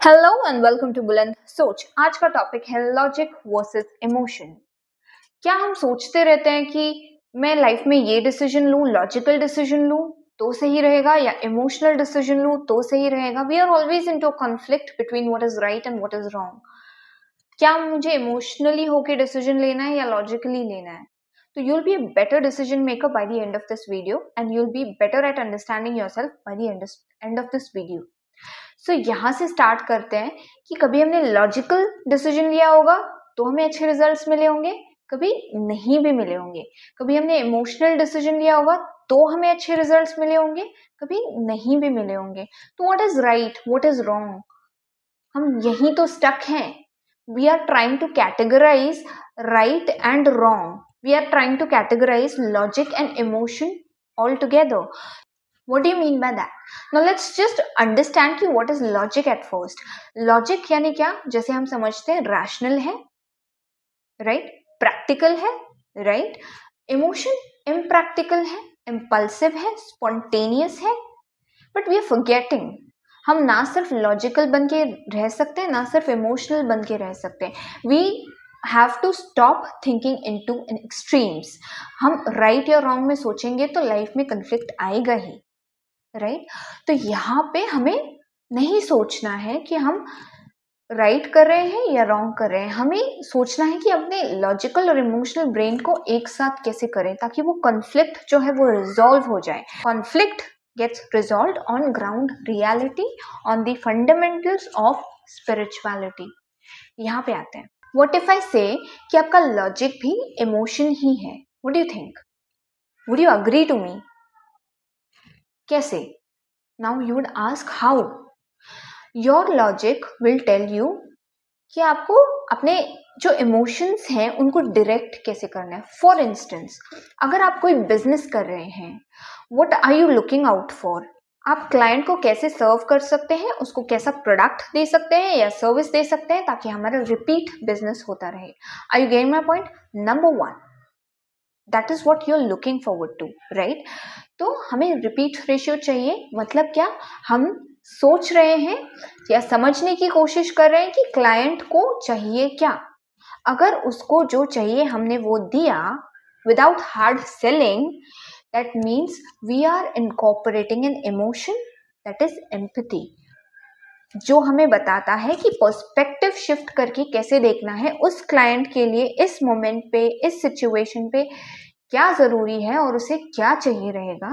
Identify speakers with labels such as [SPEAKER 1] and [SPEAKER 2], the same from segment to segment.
[SPEAKER 1] Hello and welcome to बुलंद सोच। आज का टॉपिक है लॉजिक वर्सेस इमोशन। क्या हम सोचते रहते हैं कि मैं लाइफ में ये डिसीजन लूं, लॉजिकल डिसीजन लूं तो सही रहेगा या इमोशनल डिसीजन लूं तो सही रहेगा? We are always into conflict between what is right and what is wrong. क्या मुझे इमोशनली होके डिसीजन लेना है या लॉजिकली लेना है? तो you'll be a better decision maker by the end of this video and you'll be better at understanding yourself by the end of this video. सो यहाँ से स्टार्ट करते हैं कि कभी हमने लॉजिकल डिसीजन लिया होगा तो हमें अच्छे रिजल्ट्स मिले होंगे, कभी नहीं भी मिले होंगे। कभी हमने इमोशनल डिसीजन लिया होगा तो हमें अच्छे रिजल्ट्स मिले होंगे, कभी नहीं भी मिले होंगे। तो what is right, what is wrong, हम यहीं तो स्टक हैं। We are trying to categorise right and wrong, we are trying to categorise logic and emotion all together. What do you mean by that? Now let's just understand कि what is logic at first. Logic यानी क्या? जैसे हम समझते हैं rational है, right? Practical है, right? Emotion impractical है, impulsive है, spontaneous है. But we are forgetting. हम ना सिर्फ लॉजिकल बन के रह सकते हैं, ना सिर्फ इमोशनल बन के रह सकते हैं. We have to stop thinking into extremes. हम राइट या रॉन्ग में सोचेंगे तो लाइफ में कंफ्लिक्ट आएगा ही, राइट? तो यहाँ पे हमें नहीं सोचना है कि हम राइट कर रहे हैं या रॉन्ग कर रहे हैं. हमें सोचना है कि अपने लॉजिकल और इमोशनल ब्रेन को एक साथ कैसे करें ताकि वो कॉन्फ्लिक्ट जो है वो रिजॉल्व हो जाए. Conflict gets resolved on ground reality, on the fundamentals of spirituality. यहाँ पे आते हैं. व्हाट इफ आई से कि आपका लॉजिक भी इमोशन ही है? What do you think? Would you agree to me? कैसे? Now you would ask how. Your logic will tell you कि आपको अपने जो इमोशंस हैं उनको डायरेक्ट कैसे करना है. फॉर इंस्टेंस, अगर आप कोई बिजनेस कर रहे हैं, what are you looking out for? आप क्लाइंट को कैसे सर्व कर सकते हैं, उसको कैसा प्रोडक्ट दे सकते हैं या सर्विस दे सकते हैं ताकि हमारा रिपीट बिजनेस होता रहे. Are you getting my point? Number one, that is what you are looking forward to, right? तो हमें रिपीट रेशियो चाहिए. मतलब क्या? हम सोच रहे हैं या समझने की कोशिश कर रहे हैं कि क्लाइंट को चाहिए क्या. अगर उसको जो चाहिए हमने वो दिया without hard selling, that means we are incorporating an emotion, that is empathy, जो हमें बताता है कि पर्सपेक्टिव शिफ्ट करके कैसे देखना है उस क्लाइंट के लिए इस मोमेंट पे, इस सिचुएशन पे क्या जरूरी है और उसे क्या चाहिए रहेगा,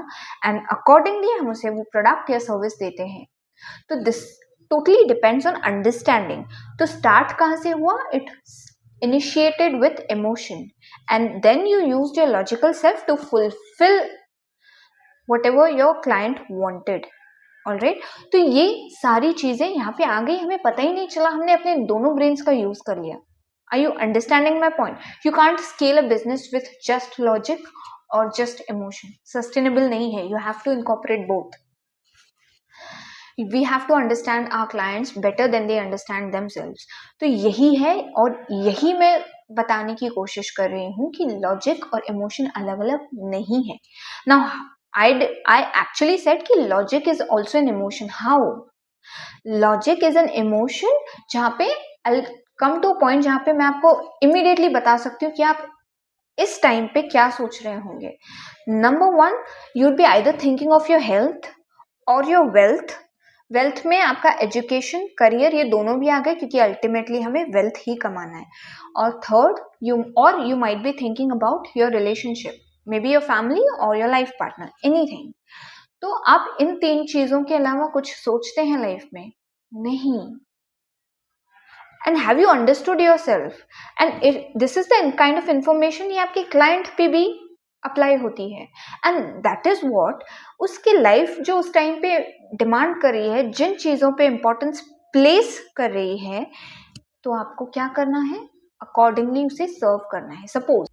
[SPEAKER 1] एंड अकॉर्डिंगली हम उसे वो प्रोडक्ट या सर्विस देते हैं. तो this totally depends on understanding. तो स्टार्ट कहाँ से हुआ? It initiated with emotion and then you used your logical self to fulfil whatever your client wanted. Alright, तो ये सारी चीजें यहाँ पे आ गई, हमें पता ही नहीं चला, हमने अपने दोनों ब्रेन्स का यूज कर लिया. Are you understanding my point? You can't scale a business with just logic or just emotion. Sustainable नहीं है. You have to incorporate both. We have to understand our clients better than they understand themselves. तो यही है और यही मैं बताने की कोशिश कर रही हूँ कि लॉजिक और इमोशन अलग अलग नहीं है. Now, I actually said कि logic is also an emotion. How? Logic is an emotion जहाँ पे कम टू पॉइंट जहाँ पे मैं आपको इमीडिएटली बता सकती हूँ कि आप इस टाइम पे क्या सोच रहे होंगे. Number one, you'd be either thinking of your health और योर वेल्थ. वेल्थ में आपका एजुकेशन, करियर, ये दोनों भी आ गए क्योंकि अल्टीमेटली हमें वेल्थ ही कमाना है. और third, you might be thinking about your relationship, may be your family और योर लाइफ पार्टनर, एनीथिंग. तो आप इन तीन चीजों के अलावा कुछ सोचते हैं लाइफ में? नहीं. And have you understood yourself? And if this is the kind of information ये आपके client पे भी अप्लाई होती है. And that is what उसकी लाइफ जो उस टाइम पे डिमांड कर रही है, जिन चीज़ों पे इम्पोर्टेंस प्लेस कर रही है, तो आपको क्या करना है? अकॉर्डिंगली उसे सर्व करना है. Suppose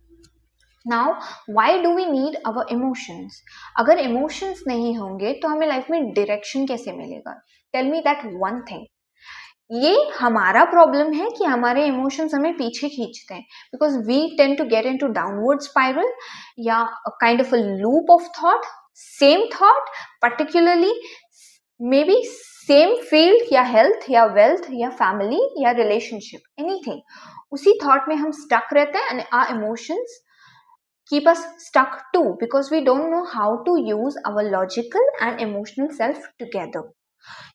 [SPEAKER 1] now, why do we need our emotions? अगर इमोशंस नहीं होंगे तो हमें लाइफ में डायरेक्शन कैसे मिलेगा? Tell me that one thing. ये हमारा प्रॉब्लम है कि हमारे इमोशंस हमें पीछे खींचते हैं because we tend to get into downward spiral या kind of a loop of thought. Same thought, particularly may be same field या हेल्थ या वेल्थ या फैमिली या रिलेशनशिप, एनीथिंग, उसी थॉट में हम स्टक रहते हैं and our emotions keep us stuck too because we don't know how to use our logical and emotional self together.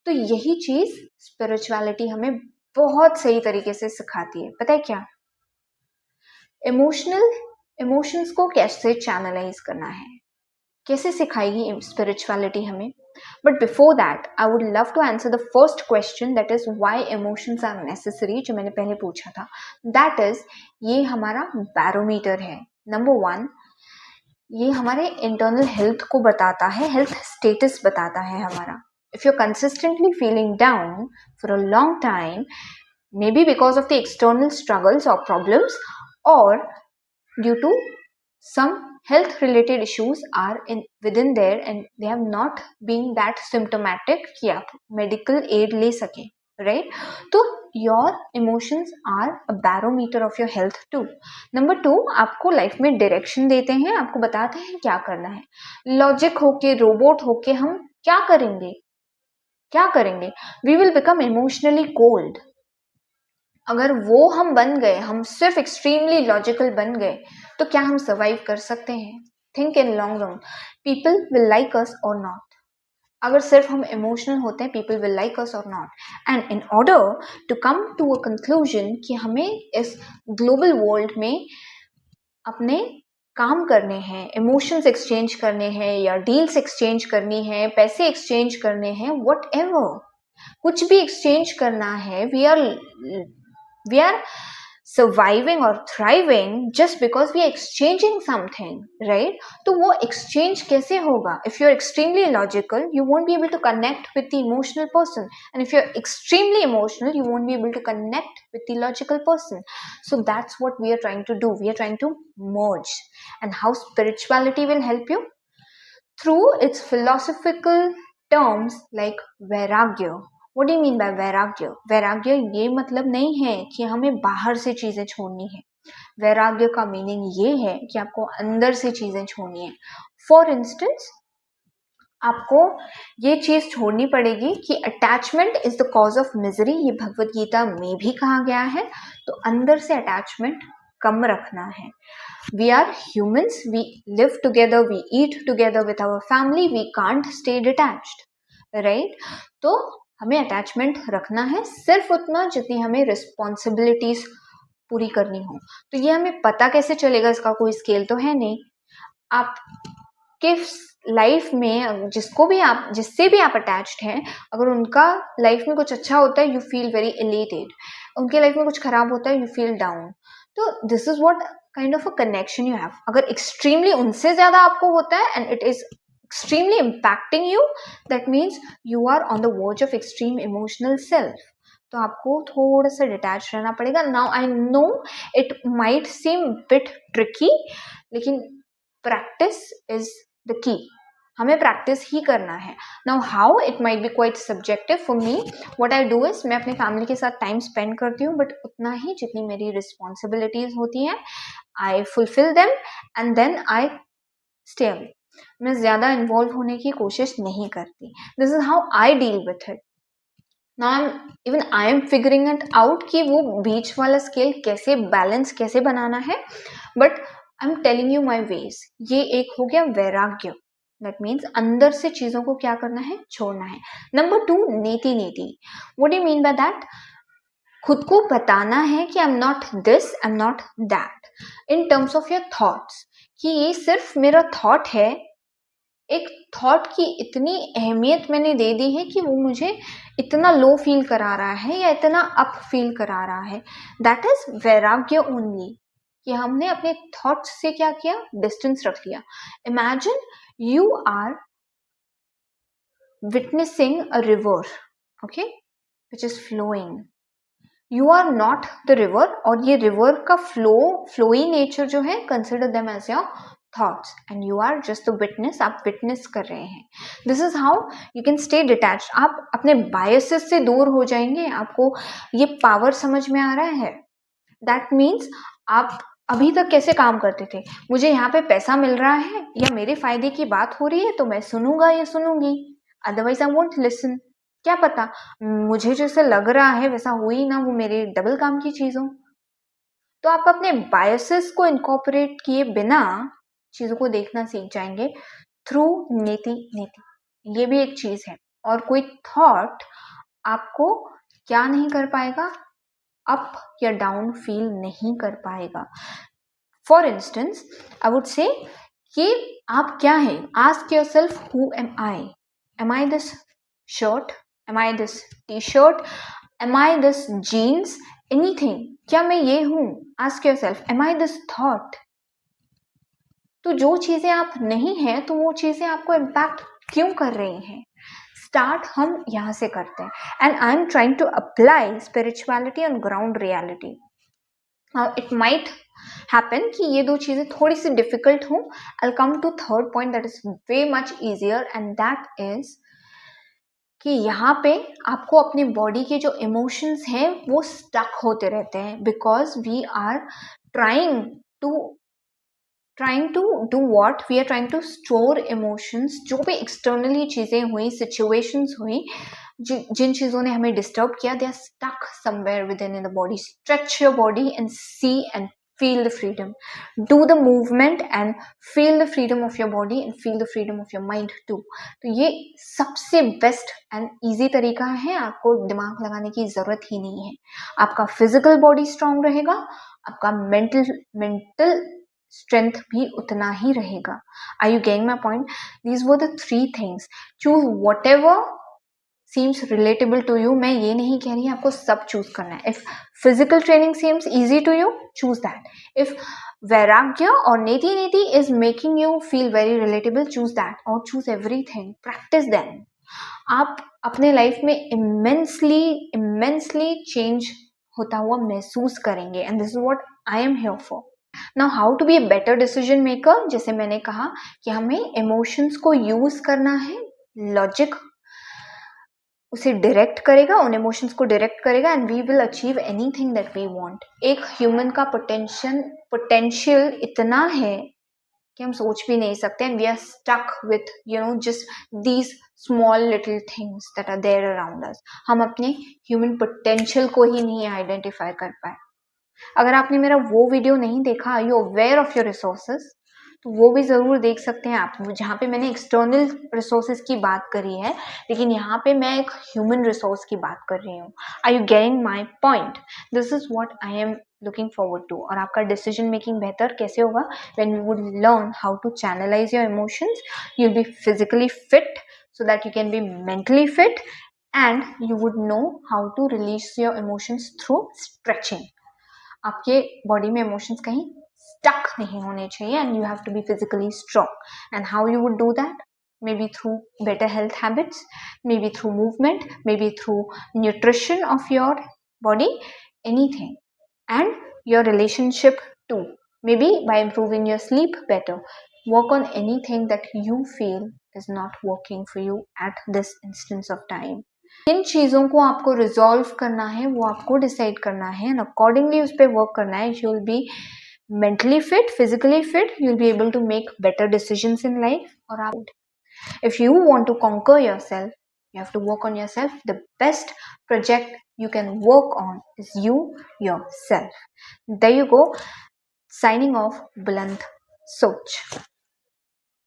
[SPEAKER 1] तो यही चीज स्पिरिचुअलिटी हमें बहुत सही तरीके से सिखाती है। पता है क्या? इमोशंस को कैसे चैनलाइज करना है, कैसे सिखाएगी स्पिरिचुअलिटी हमें। But before that I would love to answer the first question, that is why emotions are necessary, जो मैंने पहले पूछा था। दैट इज, ये हमारा बैरोमीटर है। नंबर वन, ये हमारे इंटरनल हेल्थ को बताता है, हेल्थ स्टेटस बताता है हमारा। If you are consistently feeling down for a long time, may be because of the external struggles और प्रॉब्लम्स और due to some health related issues are within there and they have not been that symptomatic कि आप medical aid ले सकें, right? तो your emotions are a barometer of your health too. Number two, आपको life में direction देते हैं, आपको बताते हैं क्या करना है। Logic होके, robot होके हम क्या करेंगे? We will become emotionally cold. अगर वो हम बन गए, हम सिर्फ एक्सट्रीमली लॉजिकल बन गए, तो क्या हम सर्वाइव कर सकते हैं? Think in long run, people will like us or not. अगर सिर्फ हम इमोशनल होते हैं, people will like us or not. And in order to come to a conclusion कि हमें इस ग्लोबल वर्ल्ड में अपने काम करने हैं, इमोशंस एक्सचेंज करने हैं या डील्स एक्सचेंज करनी है, पैसे एक्सचेंज करने हैं, वट एवर, कुछ भी एक्सचेंज करना है, we are surviving or thriving just because we are exchanging something, right? तो वो exchange कैसे होगा? If you're extremely logical, you won't be able to connect with the emotional person, and if you're extremely emotional, you won't be able to connect with the logical person. So that's what we are trying to do. We are trying to merge. And how spirituality will help you? Through its philosophical terms like vairagya. What do you mean by वैराग्य? वैराग्य ये मतलब नहीं है कि हमें बाहर से चीजें छोड़नी है। वैराग्य का मीनिंग ये है कि आपको अंदर से चीजें छोड़नी है। फॉर इंस्टेंस, आपको ये चीज छोड़नी पड़ेगी कि attachment is the cause of misery, ये भगवत गीता में भी कहा गया है। तो अंदर से अटैचमेंट कम रखना है। We are humans, we live together, we eat together with our family, we can't stay detached, right? तो हमें अटैचमेंट रखना है सिर्फ उतना जितनी हमें रिस्पॉन्सिबिलिटीज पूरी करनी हो। तो ये हमें पता कैसे चलेगा? इसका कोई स्केल तो है नहीं। आपके लाइफ में जिससे भी आप अटैच्ड हैं, अगर उनका लाइफ में कुछ अच्छा होता है, यू फील वेरी एलिटेड, उनके लाइफ में कुछ खराब होता है, यू फील डाउन। तो this is what kind of a connection you have. अगर एक्सट्रीमली उनसे ज्यादा आपको होता है and it is extremely impacting you, that means you are on the verge of extreme emotional self. तो आपको थोड़ा सा डिटैच रहना पड़ेगा। Now I know it might seem bit tricky, लेकिन प्रैक्टिस इज द की। हमें प्रैक्टिस ही करना है। Now how, it might be quite subjective. For me what I do is, मैं अपनी फैमिली के साथ टाइम स्पेंड करती हूँ, बट उतना ही जितनी मेरी रिस्पॉन्सिबिलिटीज होती हैं, I fulfil them and then I stay away. मैं ज्यादा इन्वॉल्व होने की कोशिश नहीं करती। This is how I deal with it. Now I am figuring it out कि वो बीच वाला स्केल कैसे बैलेंस कैसे बनाना है, but I am telling you my ways. ये एक हो गया वैराग्य, दैट मीन्स अंदर से चीजों को क्या करना है, छोड़ना है। नंबर टू, नीति। What do you mean by that? खुद को बताना है कि I am not this, I am not that, in terms of your thoughts, कि ये सिर्फ मेरा थॉट है। एक थॉट की इतनी अहमियत मैंने दे दी है कि वो मुझे इतना लो फील करा रहा है या इतना अप फील करा रहा है। दैट इज वैराग्य ओनली, कि हमने अपने थॉट्स से क्या किया, डिस्टेंस रख लिया। Imagine you are witnessing a river, okay, which is flowing. You are not the river, और ये रिवर का फ्लोई नेचर जो है, consider them as your thoughts and you are just the witness. आप विटनेस कर रहे हैं। This is how you can stay detached. आप अपने बायसेस से दूर हो जाएंगे। आपको ये पावर समझ में आ रहा है? दैट मीन्स आप अभी तक कैसे काम करते थे, मुझे यहाँ पे पैसा मिल रहा है या मेरे फायदे की बात हो रही है तो मैं सुनूंगा या सुनूंगी। Otherwise I won't listen. क्या पता मुझे जैसे लग रहा है वैसा हो ही ना, वो मेरे डबल काम की चीज हो। तो आप अपने बायसेस को इनकॉर्पोरेट किए बिना चीजों को देखना सीख जाएंगे थ्रू नेति नेति। ये भी एक चीज है। और कोई थॉट आपको क्या नहीं कर पाएगा, अप या डाउन फील नहीं कर पाएगा। For instance I would say कि आप क्या हैं, ask yourself who am I this shirt, am I this T shirt, am I this jeans, anything, क्या मैं ये हूं? Ask yourself am I this thought. तो जो चीजें आप नहीं हैं तो वो चीजें आपको इम्पैक्ट क्यों कर रही हैं? स्टार्ट हम यहाँ से करते हैं। And I am trying to apply spirituality on ground reality. It might happen कि ये दो चीजें थोड़ी सी डिफिकल्ट हों। I come to third point that is way much easier, and that is कि यहाँ पे आपको अपने बॉडी के जो इमोशंस हैं वो स्टक होते रहते हैं, because we are trying to do what, we are trying to store emotions. जो भी एक्सटर्नली चीजें हुई, सिचुएशंस हुई, जिन चीजों ने हमें डिस्टर्ब किया, they are stuck somewhere within the body. Stretch your body and see and feel the freedom, do the movement and feel the freedom of your body and feel the freedom of your mind too. तो ये सबसे best and easy तरीका है, आपको दिमाग लगाने की जरूरत ही नहीं है। आपका फिजिकल बॉडी स्ट्रांग रहेगा, आपका मेंटल स्ट्रेंथ भी उतना ही रहेगा। Are you getting my point? These were the three things. Choose whatever seems relatable to you. मैं ये नहीं कह रही आपको सब चूज करना है। If physical training seems easy to you, choose that. If वैराग्य और नेति नेति is making you feel very relatable, choose that और चूज एवरीथिंग। Practice then. आप अपने लाइफ में इमेंसली चेंज होता हुआ महसूस करेंगे, and this is what I am here for. Now how to be a better decision maker. जैसे मैंने कहा कि हमें इमोशंस को यूज करना है, लॉजिक उसे डायरेक्ट करेगा, उन इमोशंस को डायरेक्ट करेगा, and we will achieve anything that we want. एक ह्यूमन का पोटेंशियल इतना है कि हम सोच भी नहीं सकते, and we are stuck with just these small little things that are there around us. हम अपने ह्यूमन पोटेंशियल को ही नहीं आइडेंटिफाई कर पाए। अगर आपने मेरा वो वीडियो नहीं देखा, you aware of your resources, तो वो भी ज़रूर देख सकते हैं आप, जहाँ पे मैंने एक्सटर्नल रिसोर्सेज की बात करी है, लेकिन यहाँ पे मैं एक ह्यूमन रिसोर्स की बात कर रही हूँ। Are you getting my point? This is what I am looking forward to. और आपका डिसीजन मेकिंग बेहतर कैसे होगा? When you would learn how to channelize your emotions, you will be physically fit so that you can be mentally fit, and you would know how to release your emotions through stretching. आपके body में emotions कहीं stuck नहीं होने चाहिए, and you have to be physically strong. And how you would do that? maybe through better health habits, maybe through movement, maybe through nutrition of your body, anything. And your relationship too, maybe by improving your sleep better. Work on anything that you feel is not working for you at this instance of time. किन चीज़ों को आपको resolve करना है वो आपको decide करना है, एंड अकॉर्डिंगली उस पर वर्क करना है। You will B mentally fit, physically fit, you'll be able to make better decisions in life. Or if you want to conquer yourself, you have to work on yourself. The best project you can work on is you yourself. There you go. Signing off, Buland Soch.